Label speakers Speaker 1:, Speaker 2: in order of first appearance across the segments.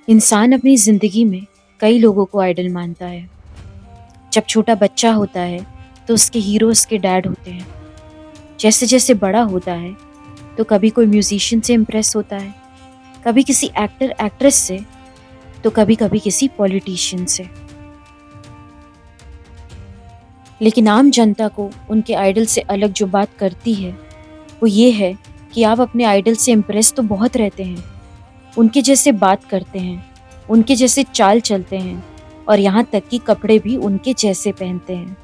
Speaker 1: इंसान अपनी ज़िंदगी में कई लोगों को आइडल मानता है। जब छोटा बच्चा होता है तो उसके हीरो उसके डैड होते हैं। जैसे जैसे बड़ा होता है तो कभी कोई म्यूजिशियन से इम्प्रेस होता है, कभी किसी एक्टर एक्ट्रेस से, तो कभी कभी किसी पॉलिटिशियन से। लेकिन आम जनता को उनके आइडल से अलग जो बात करती है वो ये है कि आप अपने आइडल से इम्प्रेस तो बहुत रहते हैं, उनके जैसे बात करते हैं, उनके जैसे चाल चलते हैं और यहाँ तक कि कपड़े भी उनके जैसे पहनते हैं।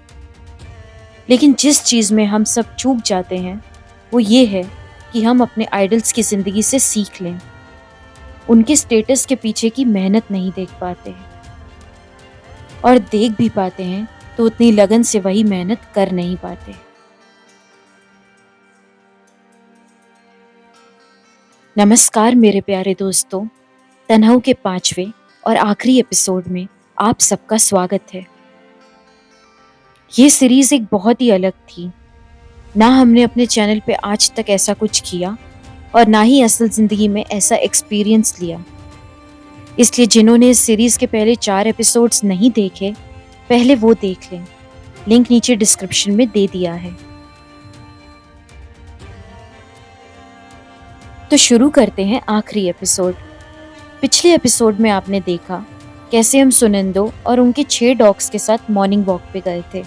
Speaker 1: लेकिन जिस चीज़ में हम सब चूक जाते हैं वो ये है कि हम अपने आइडल्स की ज़िंदगी से सीख लें। उनके स्टेटस के पीछे की मेहनत नहीं देख पाते, और देख भी पाते हैं तो उतनी लगन से वही मेहनत कर नहीं पाते। नमस्कार मेरे प्यारे दोस्तों, तन्हाउ के 5वें और आखिरी एपिसोड में आप सबका स्वागत है। ये सीरीज एक बहुत ही अलग थी। ना हमने अपने चैनल पे आज तक ऐसा कुछ किया और ना ही असल जिंदगी में ऐसा एक्सपीरियंस लिया। इसलिए जिन्होंने इस सीरीज के पहले 4 एपिसोड्स नहीं देखे, पहले वो देख लें। लिंक नीचे डिस्क्रिप्शन में दे दिया है। तो शुरू करते हैं आखिरी एपिसोड। पिछले एपिसोड में आपने देखा कैसे हम सुनंदो और उनके 6 डॉग्स के साथ मॉर्निंग वॉक पे गए थे।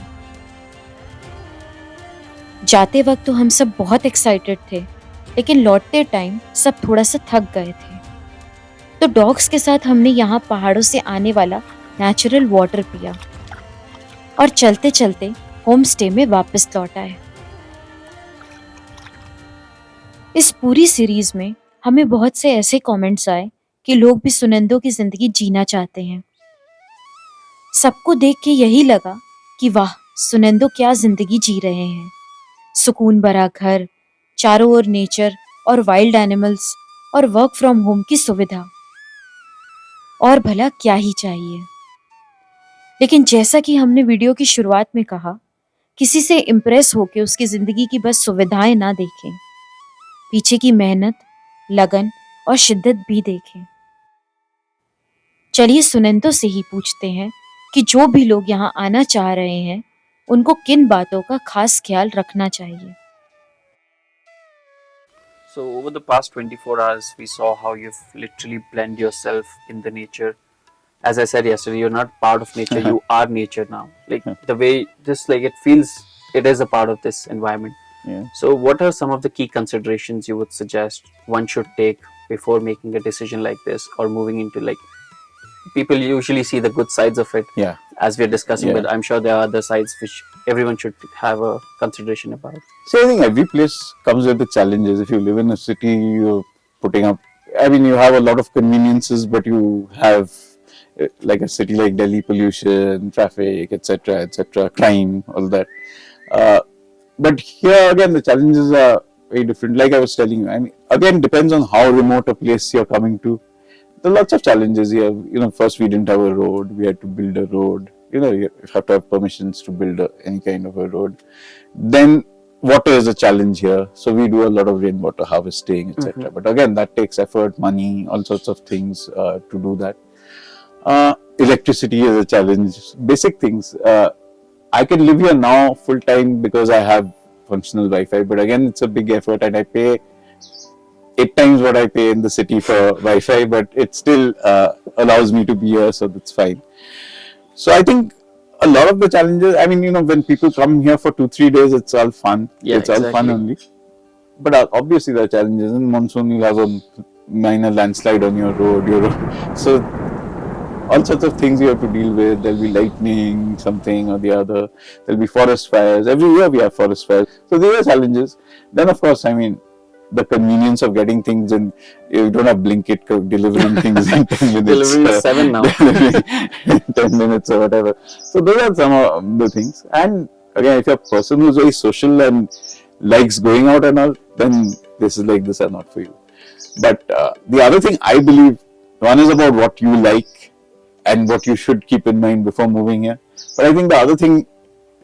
Speaker 1: जाते वक्त तो हम सब बहुत एक्साइटेड थे, लेकिन लौटते टाइम सब थोड़ा सा थक गए थे। तो डॉग्स के साथ हमने यहाँ पहाड़ों से आने वाला नेचुरल वाटर पिया और चलते चलते होम स्टे में वापस लौट आए। इस पूरी सीरीज में हमें बहुत से ऐसे कमेंट्स आए कि लोग भी सुनंदो की जिंदगी जीना चाहते हैं। सबको देख के यही लगा कि वाह, सुनंदो क्या जिंदगी जी रहे हैं। सुकून भरा घर, चारों ओर नेचर और वाइल्ड एनिमल्स और वर्क फ्रॉम होम की सुविधा, और भला क्या ही चाहिए। लेकिन जैसा कि हमने वीडियो की शुरुआत में कहा, किसी से इम्प्रेस होके उसकी जिंदगी की बस सुविधाएं ना देखें, पीछे की मेहनत, लगन और शिद्दत भी देखें। चलिए सुनंदो से ही पूछते हैं कि जो भी लोग यहाँ आना चाह रहे हैं उनको किन बातों का खास ख्याल रखना चाहिए।
Speaker 2: So over the past 24 hours, we saw how you've literally blend yourself in the nature. As I said yesterday, you're not part of nature, you are nature now. Like the way, just like it feels, it is a part of this environment.
Speaker 3: Yeah.
Speaker 2: So what are some of the key considerations you would suggest one should take before making a decision like this or moving into, like, people usually see the good sides of it,
Speaker 3: Yeah.
Speaker 2: as we're discussing,
Speaker 3: Yeah.
Speaker 2: but I'm sure there are other sides which everyone should have a consideration about.
Speaker 3: So I think every place comes with the challenges. If you live in a city, you're putting up. I mean, you have a lot of conveniences, but you have like a city like Delhi, pollution, traffic, etc., crime, all that. But here again, the challenges are very different. Like I was telling you, I mean, again, depends on how remote a place you're coming to. There are lots of challenges here. You know, first we didn't have a road. We had to build a road. You know, you have to have permissions to build any kind of a road. Then water is a challenge here. So we do a lot of rainwater harvesting, etc. But again, that takes effort, money, all sorts of things to do that. Electricity is a challenge. Basic things. I can live here now full time because I have functional Wi-Fi. But again, it's a big effort, and I pay 8 times what I pay in the city for Wi-Fi, but it still allows me to be here, so that's fine. So I think a lot of the challenges, I mean, you know, when people come here for 2-3 days, it's all fun.
Speaker 2: Yeah,
Speaker 3: it's all fun only. But obviously there are challenges. In monsoon, you'll have a minor landslide on your road. So all sorts of things you have to deal with. There'll be lightning, something or the other. There'll be forest fires. Every year we have forest fires. So there are challenges. Then of course, I mean, the convenience of getting things, and you don't have Blinkit delivering things in 10 minutes.
Speaker 2: Delivery is 7 now.
Speaker 3: 10 minutes or whatever. So those are some of the things. And again, if you're a person who's very social and likes going out and all, then places like this are not for you. But the other thing I believe, one is about what you like and what you should keep in mind before moving here. But I think the other thing,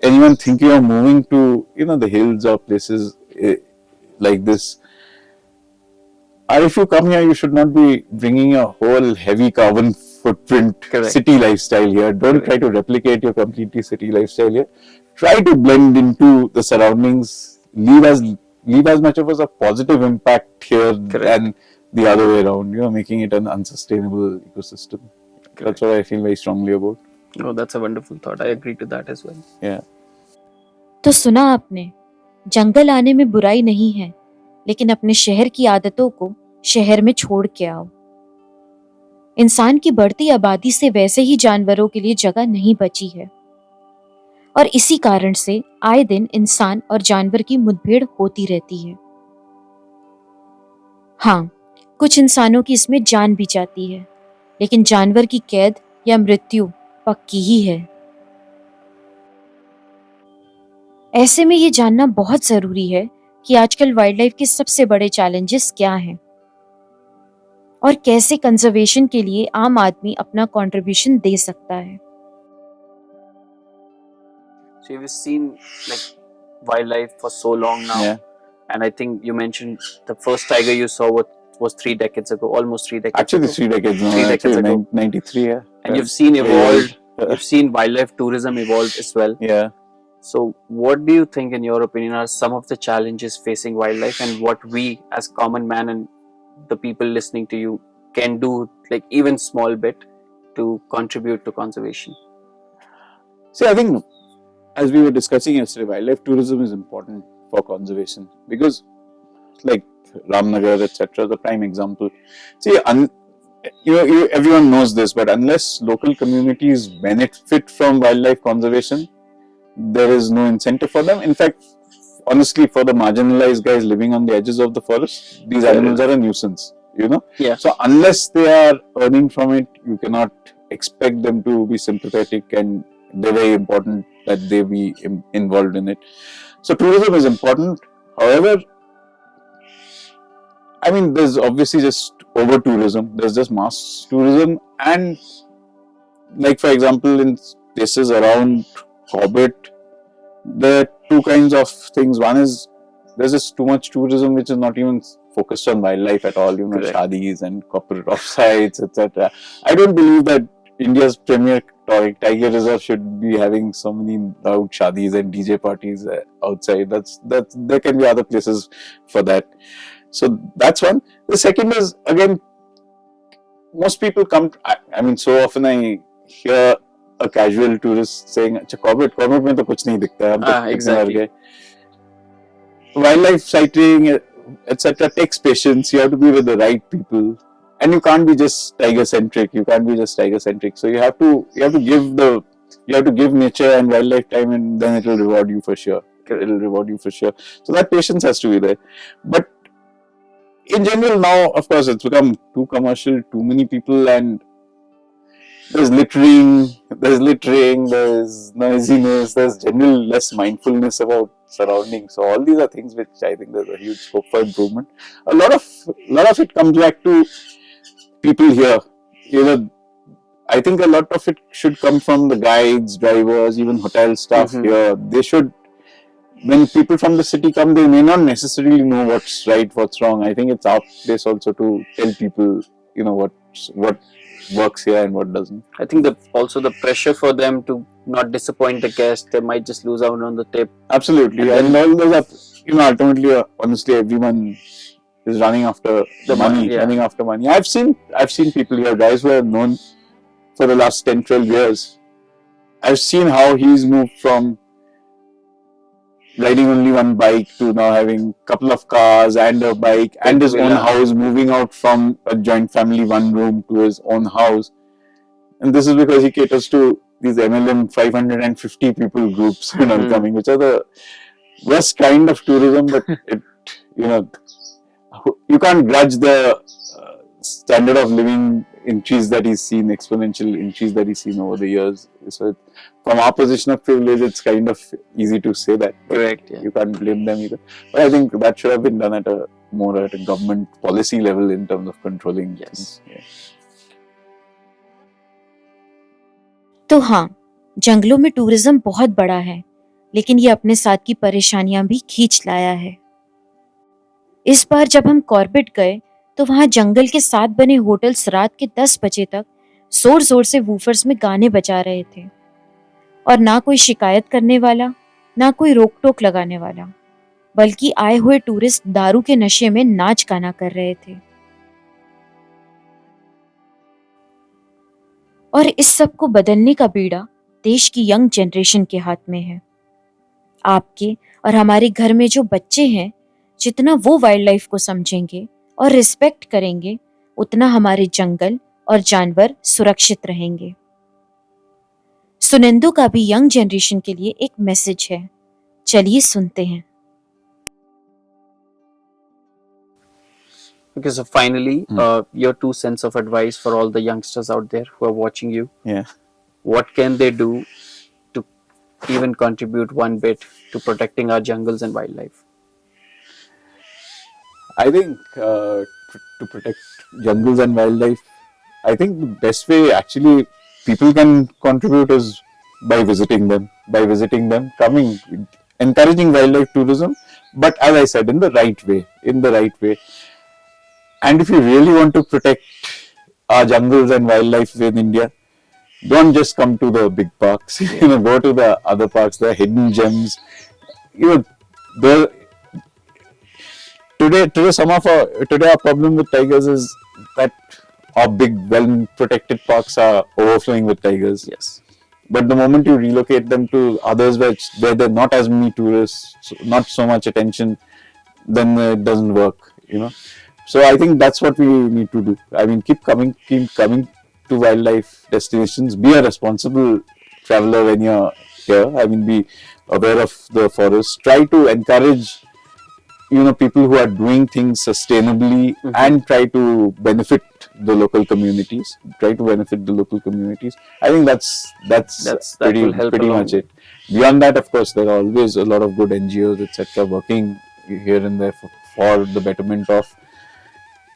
Speaker 3: anyone thinking of moving to, you know, the hills or places like this, Or if you come here, you should not be bringing a whole heavy carbon footprint
Speaker 2: Correct.
Speaker 3: city lifestyle here. Don't try to replicate your completely city lifestyle here. Try to blend into the surroundings. Leave as much of a positive impact here than the other way around. You know, making it an unsustainable ecosystem. That's what I feel very strongly about.
Speaker 2: Oh, that's a wonderful thought. I agree to that as well.
Speaker 3: Yeah.
Speaker 1: तो सुना आपने, जंगल आने में बुराई नहीं है, लेकिन अपने शहर की आदतों को शहर में छोड़ के आओ। इंसान की बढ़ती आबादी से वैसे ही जानवरों के लिए जगह नहीं बची है, और इसी कारण से आए दिन इंसान और जानवर की मुठभेड़ होती रहती है। हाँ, कुछ इंसानों की इसमें जान भी जाती है, लेकिन जानवर की कैद या मृत्यु पक्की ही है। ऐसे में ये जानना बहुत जरूरी है कि आजकल वाइल्ड लाइफ के सबसे बड़े चैलेंजेस क्या हैं और कैसे कंजर्वेशन के लिए आम आदमी अपना कंट्रीब्यूशन दे सकता है।
Speaker 2: So you've seen like wildlife for so long now.
Speaker 3: Yeah.
Speaker 2: And I think you mentioned the first tiger you saw was 3 decades ago, almost 3 decades
Speaker 3: Actually,
Speaker 2: ago.
Speaker 3: 3 decades now.
Speaker 2: 3 decades
Speaker 3: Actually,
Speaker 2: ago.
Speaker 3: 93, yeah.
Speaker 2: And you've seen you've seen wildlife tourism evolve as well.
Speaker 3: Yeah.
Speaker 2: So what do you think, in your opinion, are some of the challenges facing wildlife, and what we as common man and the people listening to you can do, like even small bit, to contribute to conservation?
Speaker 3: See, I think as we were discussing yesterday, wildlife tourism is important for conservation because, like Ramnagar, etc., the prime example. See, everyone knows this, but unless local communities benefit from wildlife conservation, there is no incentive for them. In fact, honestly, for the marginalized guys living on the edges of the forest, these animals are a nuisance, you know?
Speaker 2: Yeah.
Speaker 3: So unless they are earning from it, you cannot expect them to be sympathetic, and they're very important that they be involved in it. So tourism is important. However, I mean, there's obviously just over tourism, there's just mass tourism, and like for example, in places around Hobbit, there are two kinds of things. One is there's just too much tourism which is not even focused on wildlife at all, you know, shadis and corporate offsites, etc. I don't believe that India's premier tiger reserve should be having so many loud shadis and DJ parties outside. That's there can be other places for that. So that's one. The second is, again, most people come. I mean, so often I hear a casual tourist saying, "अच्छा Corbett में तो कुछ नहीं दिखता है, हम तो कितने बार गए." Wildlife sighting, etc., takes patience. You have to be with the right people, and you can't be just tiger centric. So you have to give nature and wildlife time, and then it will reward you for sure. So that patience has to be there. But in general, now, of course, it's become too commercial, too many people, and there's littering, there's noisiness, there's general less mindfulness about surroundings. So all these are things which I think there's a huge scope for improvement. A lot of it comes back to people here. You know, I think a lot of it should come from the guides, drivers, even hotel staff here. They should, when people from the city come, they may not necessarily know what's right, what's wrong. I think it's our place also to tell people, you know, what works here and what doesn't.
Speaker 2: I think also the pressure for them to not disappoint the guest, they might just lose out on the tip.
Speaker 3: Absolutely, and all those are, you know, ultimately, honestly, everyone is running after the money, running after money. I've seen people here, guys who have known for the last 10, 12 years. I've seen how he's moved from riding only one bike to now having a couple of cars and a bike and his own house, moving out from a joint family one room to his own house. And this is because he caters to these MLM 550 people groups, you know, coming, which are the worst kind of tourism, but it, you know, you can't grudge the standard of living increase that he's seen, exponential increase that he's seen over the years. So from our position of privilege, it's kind of easy to say that.
Speaker 2: Correct. Yeah.
Speaker 3: You can't blame them either. But I think that should have been done at a government policy level in terms of controlling things. Yeah.
Speaker 1: तो हाँ, जंगलों में tourism बहुत बड़ा है, लेकिन ये अपने साथ की परेशानियां भी खींच लाया है। इस बार जब हम कॉर्बेट गए तो वहां जंगल के साथ बने होटल्स रात के 10 बजे तक जोर जोर से वूफर्स में गाने बजा रहे थे, और ना कोई शिकायत करने वाला, ना कोई रोक टोक लगाने वाला, बल्कि आए हुए टूरिस्ट दारू के नशे में नाच गाना कर रहे थे। और इस सब को बदलने का बीड़ा देश की यंग जनरेशन के हाथ में है। आपके और हमारे घर में जो बच्चे हैं, जितना वो वाइल्ड लाइफ को समझेंगे और रिस्पेक्ट करेंगे, उतना हमारे जंगल और जानवर सुरक्षित रहेंगे। सुनिंदो का भी यंग जनरेशन के लिए एक मैसेज है, चलिए सुनते हैं।
Speaker 2: Okay, so finally, your 2 cents of advice for all the youngsters out there who are watching you.
Speaker 3: Yeah.
Speaker 2: What can they do to even contribute one bit to protecting our jungles and wildlife?
Speaker 3: I think to protect jungles and wildlife, I think the best way actually people can contribute is by visiting them, coming, encouraging wildlife tourism, but as I said, in the right way, And if you really want to protect our jungles and wildlife in India, don't just come to the big parks. Go to the other parks. There are hidden gems. Today our problem with tigers is that our big, well-protected parks are overflowing with tigers.
Speaker 2: Yes.
Speaker 3: But the moment you relocate them to others where there are not as many tourists, not so much attention, then it doesn't work. So I think that's what we need to do. I mean, keep coming to wildlife destinations. Be a responsible traveler when you're here. I mean, be aware of the forest. Try to encourage, people who are doing things sustainably and try to benefit the local communities. I think that's pretty much it. Beyond that, of course, there are always a lot of good NGOs, etc., working here and there for the betterment of,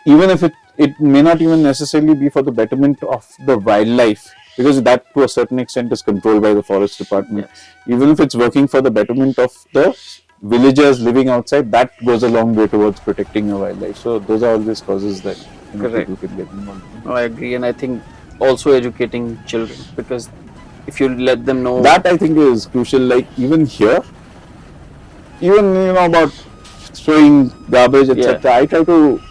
Speaker 3: even if it may not even necessarily be for the betterment of the wildlife, because that to a certain extent is controlled by the forest department.
Speaker 2: Yes.
Speaker 3: Even if it's working for the betterment of the villagers living outside, that goes a long way towards protecting the wildlife. So those are always causes that people can get involved in.
Speaker 2: I agree, and I think also educating children, because if you let them know,
Speaker 3: that I think is crucial. Like even here, about throwing garbage, etc. I try to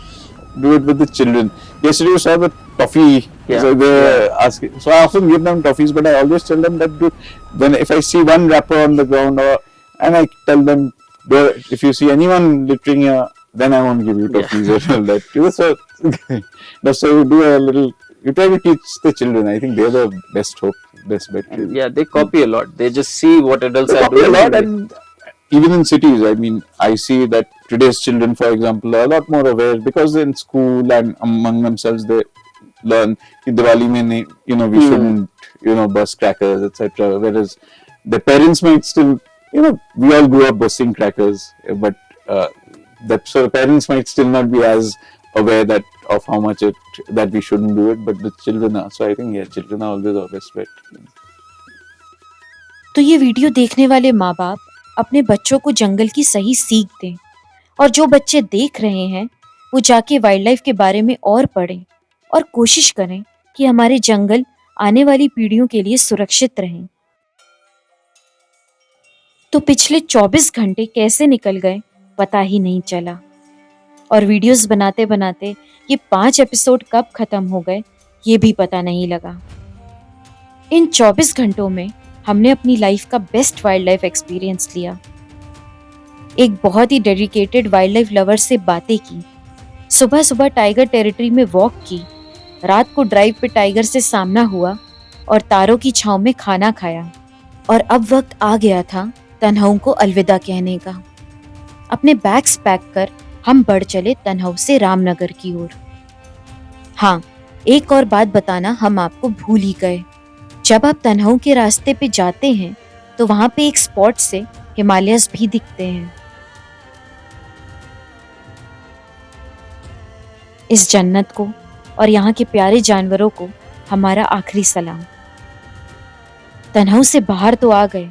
Speaker 3: do it with the children. Yesterday you saw the toffee. So they ask. So I often give them toffees, but I always tell them that if I see one wrapper on the ground, and I tell them, if you see anyone littering here, then I won't give you toffees or all that. So you do a little. You try to teach the children. I think they're the best bet.
Speaker 2: Yeah, they copy a lot. They just see what adults are doing.
Speaker 3: A lot, and even in cities, I mean, I see that today's children, for example, are a lot more aware, because in school and among themselves they learn Diwali mein, we shouldn't, burst crackers, etc. Whereas the parents might still, we all grew up bursting crackers, but so the parents might still not be as aware of how much that we shouldn't do it, but the children are. So I think children are always our best bet.
Speaker 1: तो ये video देखने वाले माँ बाप अपने बच्चों को जंगल की सही सीख दें, और जो बच्चे देख रहे हैं वो जाके वाइल्ड लाइफ के बारे में और पढ़ें और कोशिश करें कि हमारे जंगल आने वाली पीढ़ियों के लिए सुरक्षित रहें। तो पिछले 24 घंटे कैसे निकल गए पता ही नहीं चला, और वीडियोस बनाते बनाते ये 5 एपिसोड कब खत्म हो गए ये भी पता नहीं लगा। इन 24 घंटों में हमने अपनी लाइफ का बेस्ट वाइल्ड लाइफ एक्सपीरियंस लिया, एक बहुत ही डेडिकेटेड वाइल्ड लाइफ लवर से बातें की, सुबह सुबह टाइगर टेरिटरी में वॉक की, रात को ड्राइव पे टाइगर से सामना हुआ और तारों की छांव में खाना खाया, और अब वक्त आ गया था तन्हाऊ को अलविदा कहने का। अपने बैग्स पैक कर हम बढ़ चले तन्हाऊ से रामनगर की ओर। हाँ, एक और बात बताना हम आपको भूल ही गए, जब आप तन्हाऊ के रास्ते पे जाते हैं तो वहां पे एक स्पॉट से हिमालयस भी दिखते हैं। इस जन्नत को और यहाँ के प्यारे जानवरों को हमारा आखिरी सलाम। तन्हाऊ से बाहर तो आ गए,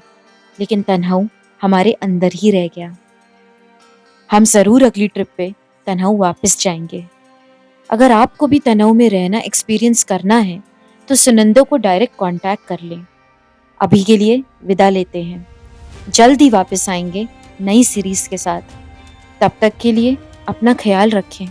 Speaker 1: लेकिन तन्हाऊ हमारे अंदर ही रह गया। हम जरूर अगली ट्रिप पे तन्हाऊ वापस जाएंगे। अगर आपको भी तनऊ में रहना एक्सपीरियंस करना है तो सुनंदों को डायरेक्ट कांटेक्ट कर लें। अभी के लिए विदा लेते हैं, जल्द ही वापस आएंगे नई सीरीज के साथ। तब तक के लिए अपना ख्याल रखें।